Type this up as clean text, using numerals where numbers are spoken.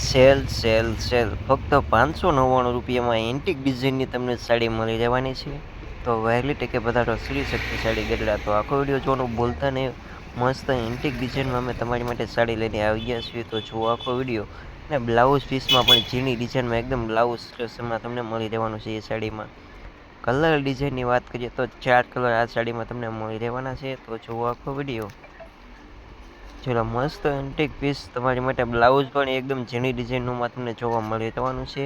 Sale sale sale ફક્ત 599 antique ડિઝાઇનની તમને સાડી મળી રહેવાની છે. તો વહેલી ટકે બધા તો શ્રી શક્તિ સાડી ગઢડા. તો આખો વિડીયો જોવાનું ભૂલતા નહીં. મસ્ત એન્ટિક ડિઝાઇનમાં અમે તમારી માટે સાડી લઈને આવી ગયા છીએ. તો જુઓ આખો વિડીયો. અને બ્લાઉઝ પીસમાં પણ ઝીણી ડિઝાઇનમાં એકદમ બ્લાઉઝ સ્ટ્રેસમાં તમને મળી રહેવાનું છે. એ સાડીમાં કલર ડિઝાઇનની વાત કરીએ તો 4 કલર આ સાડીમાં તમને મળી રહેવાના છે. તો જુઓ આખો વિડીયો. ચલો મસ્ત એન્ટિક પીસ તમારી માટે બ્લાઉઝ પણ એકદમ ઝીણી ડિઝાઇનનું તમને જોવા મળી રહેવાનું છે.